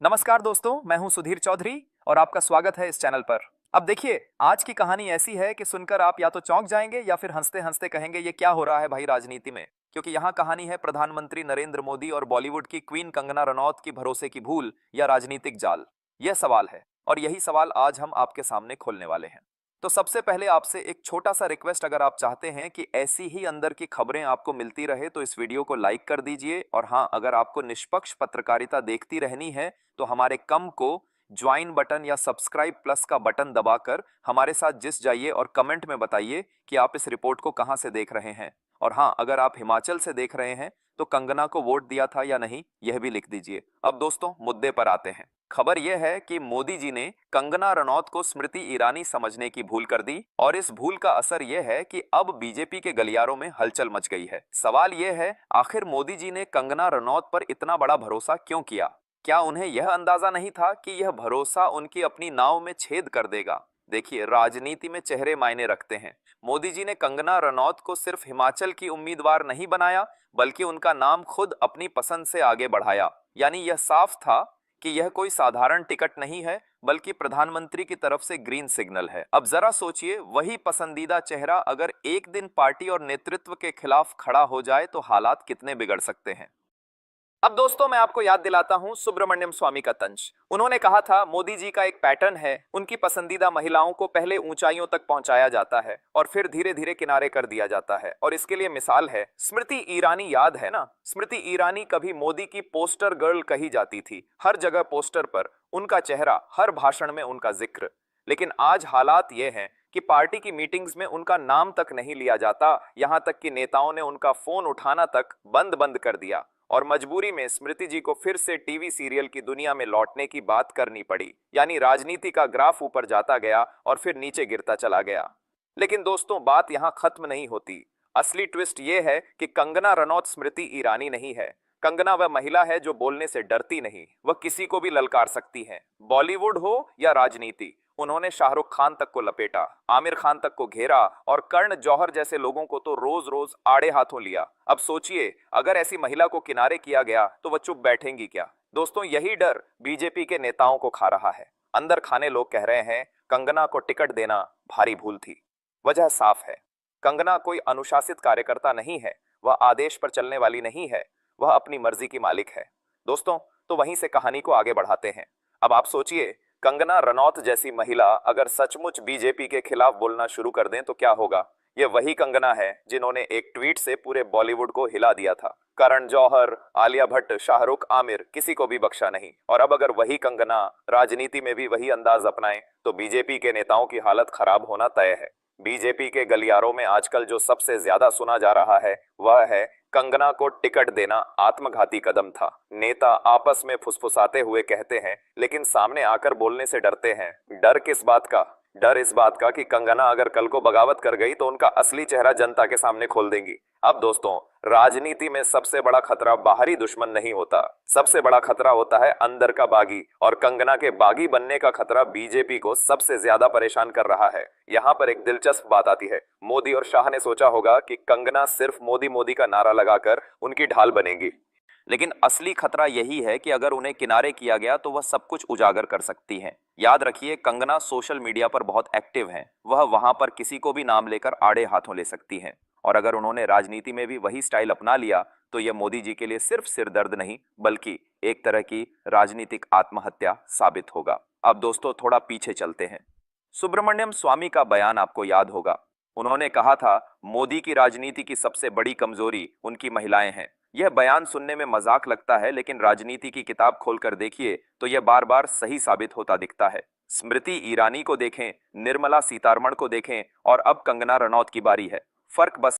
नमस्कार दोस्तों, मैं हूं सुधीर चौधरी और आपका स्वागत है इस चैनल पर। अब देखिए, आज की कहानी ऐसी है कि सुनकर आप या तो चौंक जाएंगे या फिर हंसते हंसते कहेंगे ये क्या हो रहा है भाई राजनीति में। क्योंकि यहाँ कहानी है प्रधानमंत्री नरेंद्र मोदी और बॉलीवुड की क्वीन कंगना रनौत की भरोसे की भूल या राजनीतिक जाल। यह सवाल है और यही सवाल आज हम आपके सामने खोलने वाले हैं। तो सबसे पहले आपसे एक छोटा सा रिक्वेस्ट, अगर आप चाहते हैं कि ऐसी ही अंदर की खबरें आपको मिलती रहे तो इस वीडियो को लाइक कर दीजिए। और हाँ, अगर आपको निष्पक्ष पत्रकारिता देखती रहनी है तो हमारे कम को ज्वाइन बटन या सब्सक्राइब प्लस का बटन दबाकर हमारे साथ जुड़ जाइए और कमेंट में बताइए कि आप इस रिपोर्ट को कहां से देख रहे हैं। और हाँ, अगर आप हिमाचल से देख रहे हैं तो कंगना को वोट दिया था या नहीं, यह भी लिख दीजिए। अब दोस्तों, मुद्दे पर आते हैं। खबर यह है कि मोदी जी ने कंगना रनौत को स्मृति ईरानी समझने की भूल कर दी और इस भूल का असर यह है कि अब बीजेपी के गलियारों में हलचल मच गई है। सवाल यह है, आखिर मोदी जी ने कंगना रनौत पर इतना बड़ा भरोसा क्यों किया? क्या उन्हें यह अंदाजा नहीं था कि यह भरोसा उनकी अपनी नाव में छेद कर देगा? देखिए, राजनीति में चेहरे मायने रखते हैं। मोदी जी ने कंगना रनौत को सिर्फ हिमाचल की उम्मीदवार नहीं बनाया, बल्कि उनका नाम खुद अपनी पसंद से आगे बढ़ाया। यानी यह साफ था कि यह कोई साधारण टिकट नहीं है, बल्कि प्रधानमंत्री की तरफ से ग्रीन सिग्नल है। अब जरा सोचिए, वही पसंदीदा चेहरा अगर एक दिन पार्टी और नेतृत्व के खिलाफ खड़ा हो जाए तो हालात कितने बिगड़ सकते हैं। अब दोस्तों, मैं आपको याद दिलाता हूं सुब्रमण्यम स्वामी का तंज। उन्होंने कहा था, मोदी जी का एक पैटर्न है, उनकी पसंदीदा महिलाओं को पहले ऊंचाइयों तक पहुंचाया जाता है और फिर धीरे धीरे किनारे कर दिया जाता है। और इसके लिए मिसाल है स्मृति ईरानी। याद है ना? स्मृति ईरानी कभी मोदी की पोस्टर गर्ल कही जाती थी। हर जगह पोस्टर पर उनका चेहरा, हर भाषण में उनका जिक्र। लेकिन आज हालात ये हैं कि पार्टी की मीटिंग्स में उनका नाम तक नहीं लिया जाता। यहां तक कि नेताओं ने उनका फोन उठाना तक बंद बंद कर दिया और मजबूरी में स्मृति जी को फिर से टीवी सीरियल की दुनिया में लौटने की बात करनी पड़ी। यानी राजनीति का ग्राफ ऊपर जाता गया और फिर नीचे गिरता चला गया। लेकिन दोस्तों, बात यहां खत्म नहीं होती। असली ट्विस्ट यह है कि कंगना रनौत स्मृति ईरानी नहीं है। कंगना वह महिला है जो बोलने से डरती नहीं। वह किसी को भी ललकार सकती है, बॉलीवुड हो या राजनीति। उन्होंने शाहरुख खान तक को लपेटा, आमिर खान तक को घेरा और कर्ण जौहर जैसे लोगों को तो रोज रोज आड़े हाथों लिया। अब सोचिए, अगर ऐसी महिला को किनारे किया गया तो वह चुप बैठेंगी क्या? दोस्तों, यही डर बीजेपी के नेताओं को खा रहा है। अंदर खाने लोग कह रहे हैं कंगना को टिकट देना भारी भूल थी। वजह साफ है, कंगना कोई अनुशासित कार्यकर्ता नहीं है। वह आदेश पर चलने वाली नहीं है, वह अपनी मर्जी की मालिक है। दोस्तों, तो वहीं से कहानी को आगे बढ़ाते हैं। अब आप सोचिए, कंगना रनौत जैसी महिला अगर सचमुच बीजेपी के खिलाफ बोलना शुरू कर दें तो क्या होगा? ये वही कंगना है जिन्होंने एक ट्वीट से पूरे बॉलीवुड को हिला दिया था। करण जौहर, आलिया भट्ट, शाहरुख, आमिर, किसी को भी बख्शा नहीं। और अब अगर वही कंगना राजनीति में भी वही अंदाज अपनाए तो बीजेपी के नेताओं की हालत खराब होना तय है। बीजेपी के गलियारों में आजकल जो सबसे ज्यादा सुना जा रहा है वह है कंगना को टिकट देना आत्मघाती कदम था। नेता आपस में फुसफुसाते हुए कहते हैं, लेकिन सामने आकर बोलने से डरते हैं। डर किस बात का? डर इस बात का कि कंगना अगर कल को बगावत कर गई तो उनका असली चेहरा जनता के सामने खोल देंगी। अब दोस्तों, राजनीति में सबसे बड़ा खतरा बाहरी दुश्मन नहीं होता, सबसे बड़ा खतरा होता है अंदर का बागी। और कंगना के बागी बनने का खतरा बीजेपी को सबसे ज्यादा परेशान कर रहा है। यहाँ पर एक दिलचस्प बात आती है। मोदी और शाह ने सोचा होगा कि कंगना सिर्फ मोदी मोदी का नारा लगाकर उनकी ढाल बनेगी, लेकिन असली खतरा यही है कि अगर उन्हें किनारे किया गया तो वह सब कुछ उजागर कर सकती हैं। याद रखिए, कंगना सोशल मीडिया पर बहुत एक्टिव हैं। वह वहां पर किसी को भी नाम लेकर आड़े हाथों ले सकती हैं। और अगर उन्होंने राजनीति में भी वही स्टाइल अपना लिया तो यह मोदी जी के लिए सिर्फ सिरदर्द नहीं, बल्कि एक तरह की राजनीतिक आत्महत्या साबित होगा। अब दोस्तों, थोड़ा पीछे चलते हैं। सुब्रमण्यम स्वामी का बयान आपको याद होगा। उन्होंने कहा था, मोदी की राजनीति की सबसे बड़ी कमजोरी उनकी महिलाएं हैं। यह बयान सुनने में मजाक लगता है, लेकिन राजनीति की किताब खोलकर देखिए तो यह बार बार सही साबित होता दिखता है। स्मृति ईरानी को देखें, निर्मला सीतारमण को देखें और अब कंगना रनौत की बारी है। फर्क बस